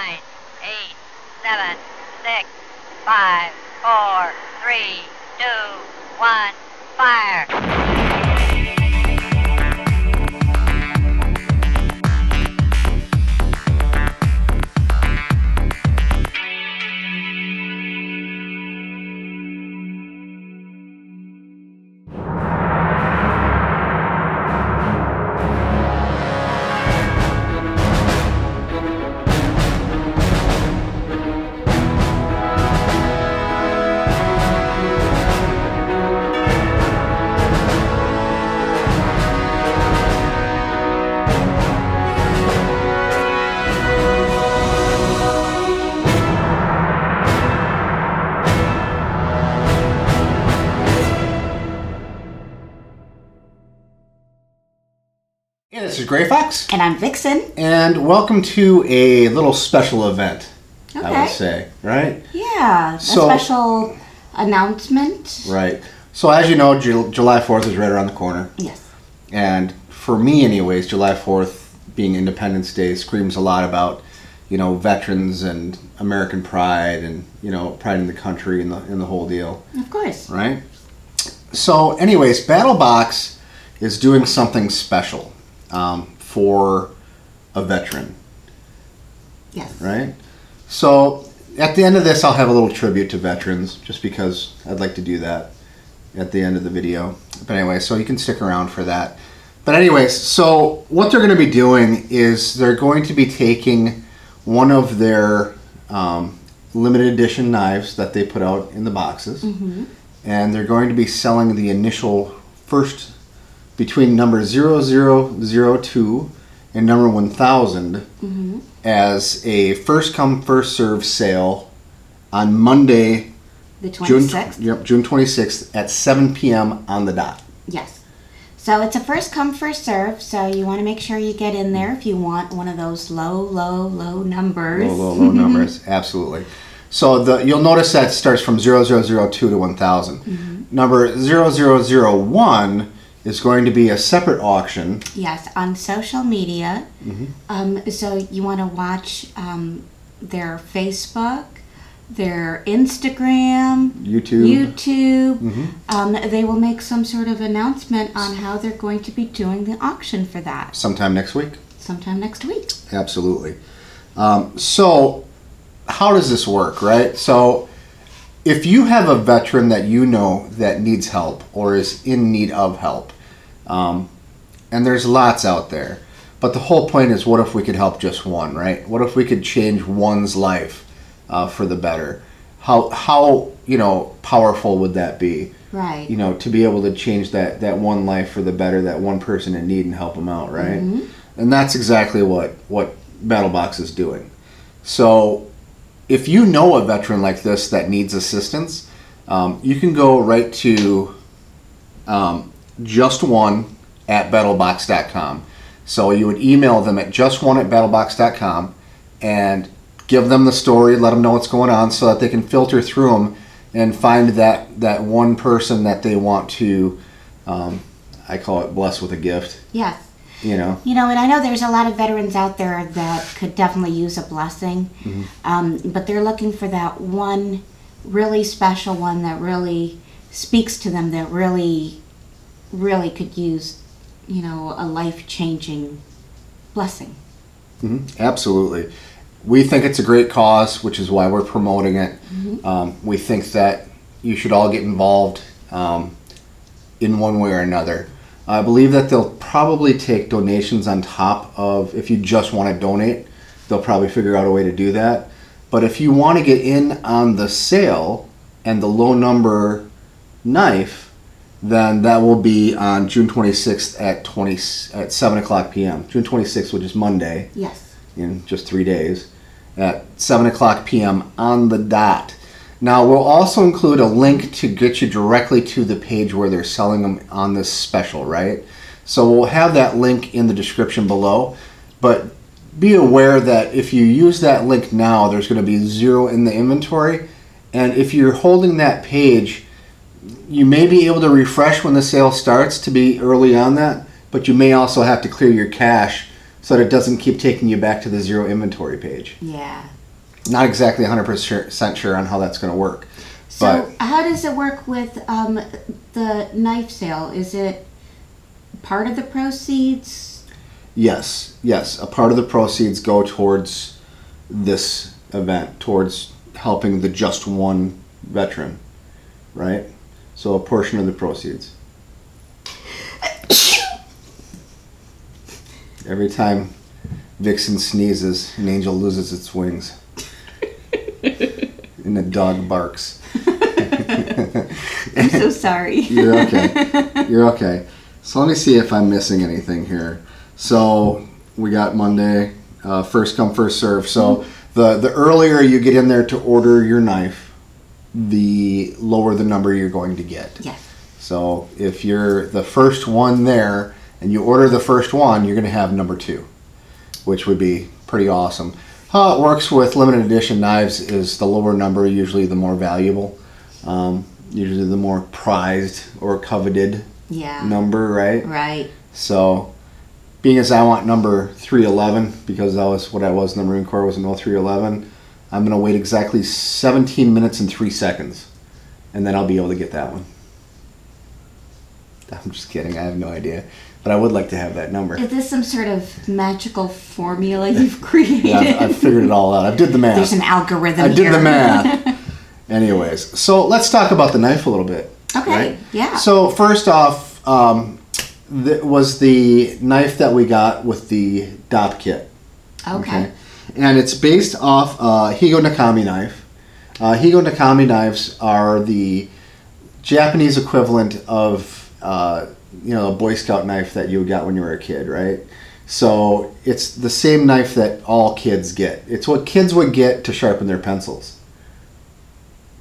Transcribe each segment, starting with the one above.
9, 8, 7, 6, 5, 4, 3, 2, 1, fire! Hey, this is Gray Fox. And I'm Vixen. And welcome to a little special event, Okay. I would say, right? Yeah, a special announcement. Right. So as you know, July 4th is right around the corner. Yes. And for me anyways, July 4th being Independence Day screams a lot about, you know, veterans and American pride and, you know, pride in the country and the whole deal. Of course. Right? So anyways, Battlebox is doing something special. For a veteran. Yes. Right? So at the end of this, I'll have a little tribute to veterans, just because I'd like to do that at the end of the video. But anyway, so you can stick around for that. But anyways, so what they're going to be doing is they're going to be taking one of their limited edition knives that they put out in the boxes, and they're going to be selling the initial first between number 0002 and number 1000 as a first come first serve sale on Monday, the 26th. June 26th at 7 p.m. on the dot. Yes. So it's a first come first serve, so you want to make sure you get in there if you want one of those low numbers. Low numbers, absolutely. So you'll notice that it starts from 0002 to 1000. Number 0001 is going to be a separate auction. Yes, on social media. So you want to watch their Facebook, their Instagram, YouTube. They will make some sort of announcement on how they're going to be doing the auction for that. Sometime next week? Sometime next week. Absolutely. So how does this work, right? So if you have a veteran that you know that needs help or is in need of help, and there's lots out there, but the whole point is, what if we could help just one, right? What if we could change one's life for the better? How you know, powerful would that be? Right. You know, to be able to change that one life for the better, that one person in need, and help them out, right? And that's exactly what Battlebox is doing. So if you know a veteran like this that needs assistance, you can go right to justone@battlebox.com. So you would email them at justone@battlebox.com and give them the story, let them know what's going on, so that they can filter through them and find that one person that they want to, I call it bless with a gift. Yes. You know, and I know there's a lot of veterans out there that could definitely use a blessing, but they're looking for that one really special one that really speaks to them, that really could use, a life-changing blessing. Absolutely. We think it's a great cause, which is why we're promoting it. We think that you should all get involved in one way or another. I believe that they'll probably take donations on top of, if you just want to donate, they'll probably figure out a way to do that. But if you want to get in on the sale and the low number knife, then that will be on June 26th at 7 o'clock p.m. June 26th, which is Monday. Yes. In just 3 days, at 7 o'clock p.m. on the dot. Now, we'll also include a link to get you directly to the page where they're selling them on this special, right? So we'll have that link in the description below, but be aware that if you use that link now, there's going to be 0 in the inventory, and if you're holding that page, you may be able to refresh when the sale starts to be early on that, but you may also have to clear your cache so that it doesn't keep taking you back to the zero inventory page. Yeah. Not exactly 100% sure on how that's going to work. So how does it work with the knife sale? Is it part of the proceeds? Yes. A part of the proceeds go towards this event, towards helping the just one veteran, right? So a portion of the proceeds. Every time Vixen sneezes, an angel loses its wings. And the dog barks. I'm so sorry. You're okay. You're okay. So let me see if I'm missing anything here. So we got Monday, first come, first serve. So the earlier you get in there to order your knife, the lower the number you're going to get. Yes. So if you're the first one there and you order the first one, you're going to have number 2, which would be pretty awesome. How it works with limited edition knives is the lower number, usually the more valuable, usually the more prized or coveted number, right? Right. So being as I want number 311, because that was what I was in the Marine Corps, was an 0311, I'm going to wait exactly 17 minutes and 3 seconds, and then I'll be able to get that one. I'm just kidding. I have no idea. But I would like to have that number. Is this some sort of magical formula you've created? Yeah, I've figured it all out. I did the math. There's an algorithm I did the math. Anyways, so let's talk about the knife a little bit. Okay, right? yeah. So first off, was the knife that we got with the DOP kit. Okay. And it's based off Higo Nakami knife. Higo Nakami knives are the Japanese equivalent of a Boy Scout knife that you got when you were a kid, right? So it's the same knife that all kids get. It's what kids would get to sharpen their pencils.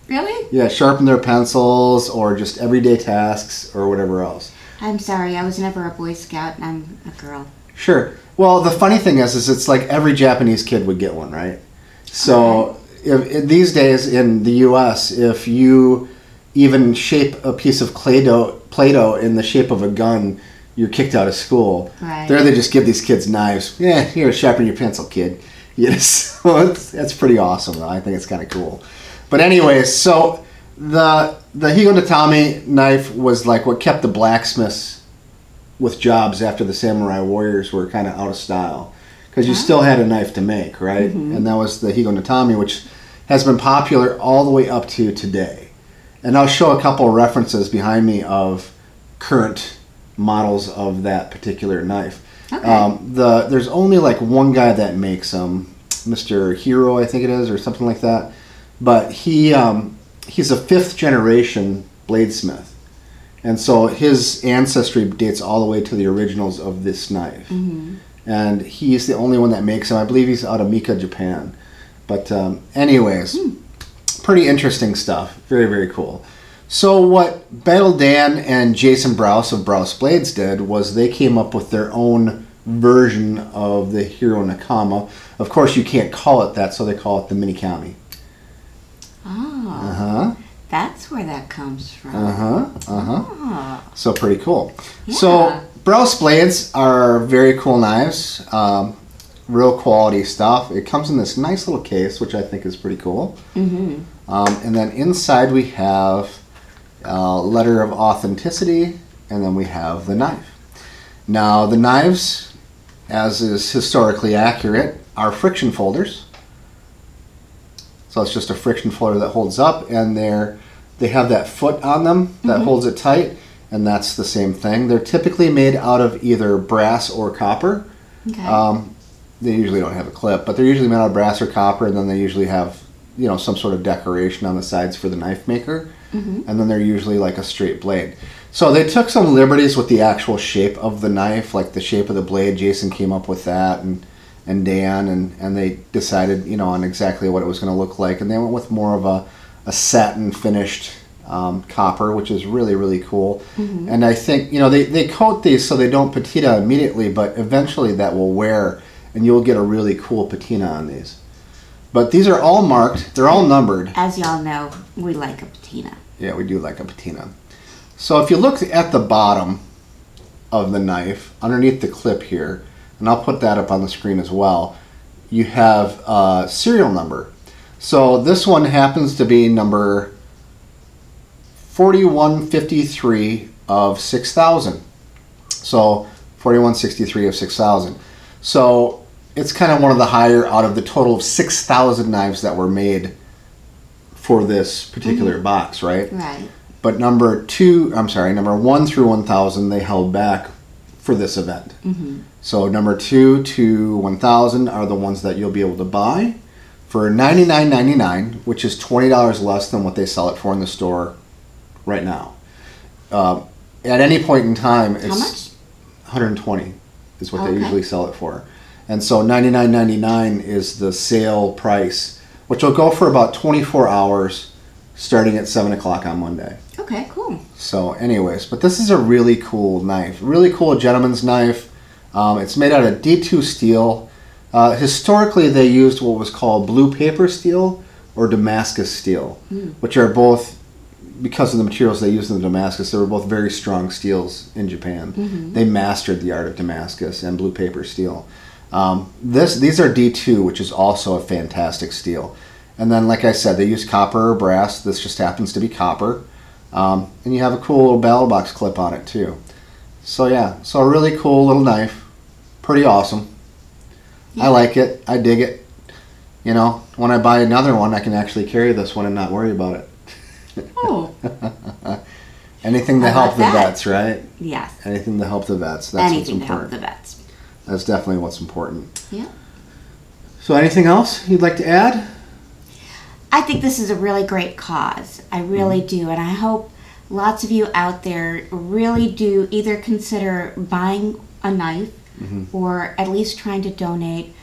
Really? Yeah, sharpen their pencils or just everyday tasks or whatever else. I'm sorry, I was never a Boy Scout and I'm a girl. Sure. Well, the funny thing is it's like every Japanese kid would get one, right? So these days in the U.S., if you even shape a piece of Play-Doh in the shape of a gun, you're kicked out of school. Right. There they just give these kids knives. Yeah, here, sharpen your pencil, kid. Yes, that's pretty awesome, though. I think it's kind of cool. But anyways, so the Higo Nakami knife was like what kept the blacksmiths with jobs after the samurai warriors were kind of out of style. Because you still had a knife to make, right? Mm-hmm. And that was the Higo Nakami, which has been popular all the way up to today. And I'll show a couple of references behind me of current models of that particular knife. Okay. There's only like one guy that makes them, Mr. Hero, I think it is, or something like that. But he's a 5th generation bladesmith. And so his ancestry dates all the way to the originals of this knife. Mm-hmm. And he's the only one that makes them. I believe he's out of Mika, Japan. But anyways, pretty interesting stuff. Very, very cool. So what Battle Dan and Jason Browse of Browse Blades did was they came up with their own version of the Hiro Nakama. Of course, you can't call it that, so they call it the Minikami. Oh. That's where that comes from. Oh. So pretty cool. Yeah. So Browse Blades are very cool knives. Real quality stuff. It comes in this nice little case, which I think is pretty cool. Mm-hmm. And then inside we have a letter of authenticity, and then we have the knife. Now the knives, as is historically accurate, are friction folders. So it's just a friction folder that holds up, and they have that foot on them that holds it tight, and that's the same thing. They're typically made out of either brass or copper. Okay. They usually don't have a clip, but they're usually made out of brass or copper, and then they usually have, some sort of decoration on the sides for the knife maker, and then they're usually like a straight blade. So they took some liberties with the actual shape of the knife, like the shape of the blade. Jason came up with that, and Dan, and they decided, on exactly what it was going to look like, and they went with more of a satin finished copper, which is really, really cool. And I think, they coat these so they don't patina immediately, but eventually that will wear, and you'll get a really cool patina on these. But these are all marked. They're all numbered. As y'all know, we like a patina. Yeah, we do like a patina. So if you look at the bottom of the knife, underneath the clip here, and I'll put that up on the screen as well, you have a serial number. So this one happens to be number 4153 of 6,000. So 4163 of 6,000. So it's kind of one of the higher out of the total of 6,000 knives that were made for this particular box, right? Right. But number 1 through 1,000 they held back for this event. So number 2 to 1,000 are the ones that you'll be able to buy for $99.99, which is $20 less than what they sell it for in the store right now. At any point in time, it's How much? $120 is what they Okay. usually sell it for. And so $99.99 is the sale price, which will go for about 24 hours starting at 7 o'clock on Monday. Okay, cool. So anyways, but this is a really cool knife. Really cool gentleman's knife. It's made out of D2 steel. Historically, they used what was called blue paper steel or Damascus steel, which are both, because of the materials they used in the Damascus, they were both very strong steels in Japan. They mastered the art of Damascus and blue paper steel. These are D2, which is also a fantastic steel. And then, like I said, they use copper or brass. This just happens to be copper. And you have a cool little Battlbox clip on it too. So yeah, so a really cool little knife. Pretty awesome. I like it. I dig it. You know, when I buy another one, I can actually carry this one and not worry about it. Oh. Anything to I help like the that. vets, right? Yes. Anything to help the vets. That's Anything to what's help important. the vets. That's definitely what's important. Yeah. So anything else you'd like to add? I think this is a really great cause. I really do. And I hope lots of you out there really do either consider buying a knife or at least trying to donate.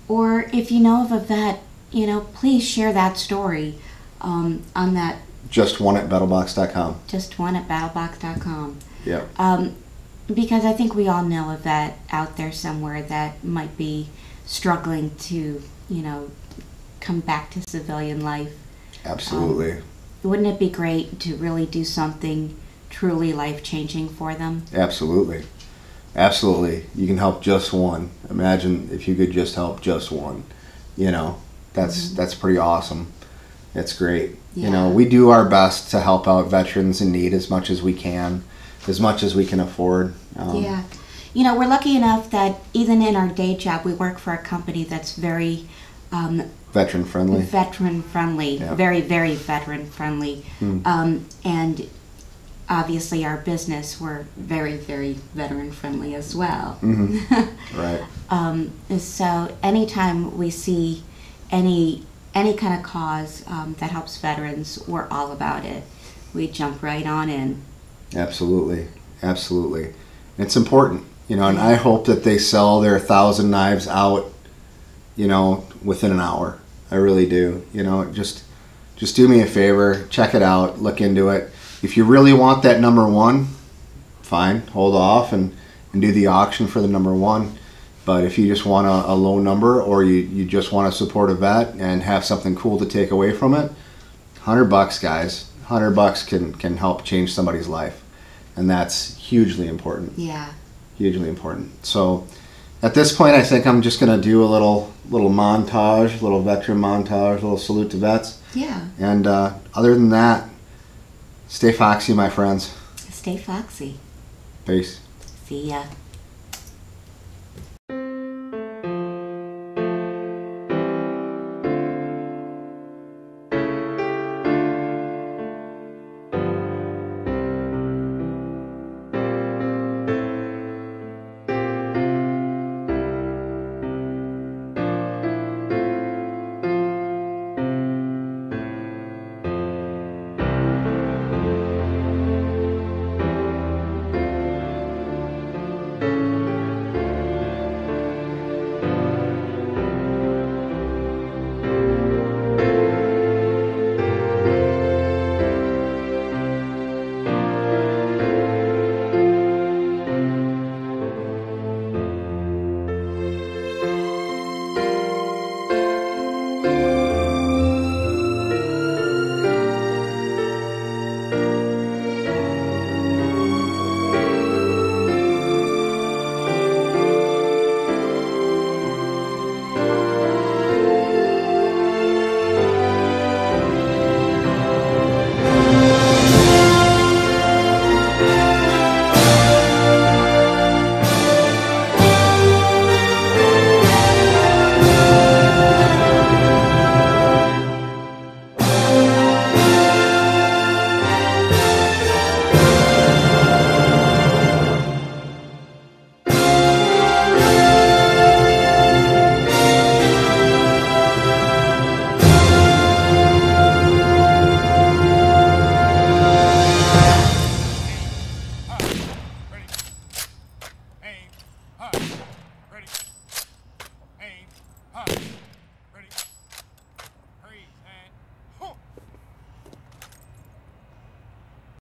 Or if you know of a vet, you know, please share that story on that Just one at battlebox.com. just one at battlebox.com. Yeah. Because I think we all know a vet out there somewhere that might be struggling to, you know, come back to civilian life. Absolutely. Wouldn't it be great to really do something truly life-changing for them? Absolutely. Absolutely. You can help just one. Imagine if you could just help just one. You know, that's pretty awesome. It's great. Yeah. You know, we do our best to help out veterans in need as much as we can, as much as we can afford. Yeah. You know, we're lucky enough that even in our day job, we work for a company that's very Veteran friendly. veteran friendly, Yeah. very, very veteran friendly. And obviously our business, we're very, very veteran friendly as well. Right. So anytime we see any kind of cause that helps veterans, we're all about it. We jump right on in. Absolutely. Absolutely. It's important, you know, and I hope that they sell their 1,000 knives out, you know, within an hour. I really do. You know, just do me a favor, check it out, look into it. If you really want that number one, fine, hold off and do the auction for the number one. But if you just want a low number, or you just want to support a vet and have something cool to take away from it, $100, guys. $100 can help change somebody's life. And that's hugely important. Yeah. Hugely important. So at this point, I think I'm just going to do a little montage, little veteran montage, little salute to vets. Yeah. And other than that, stay foxy, my friends. Stay foxy. Peace. See ya.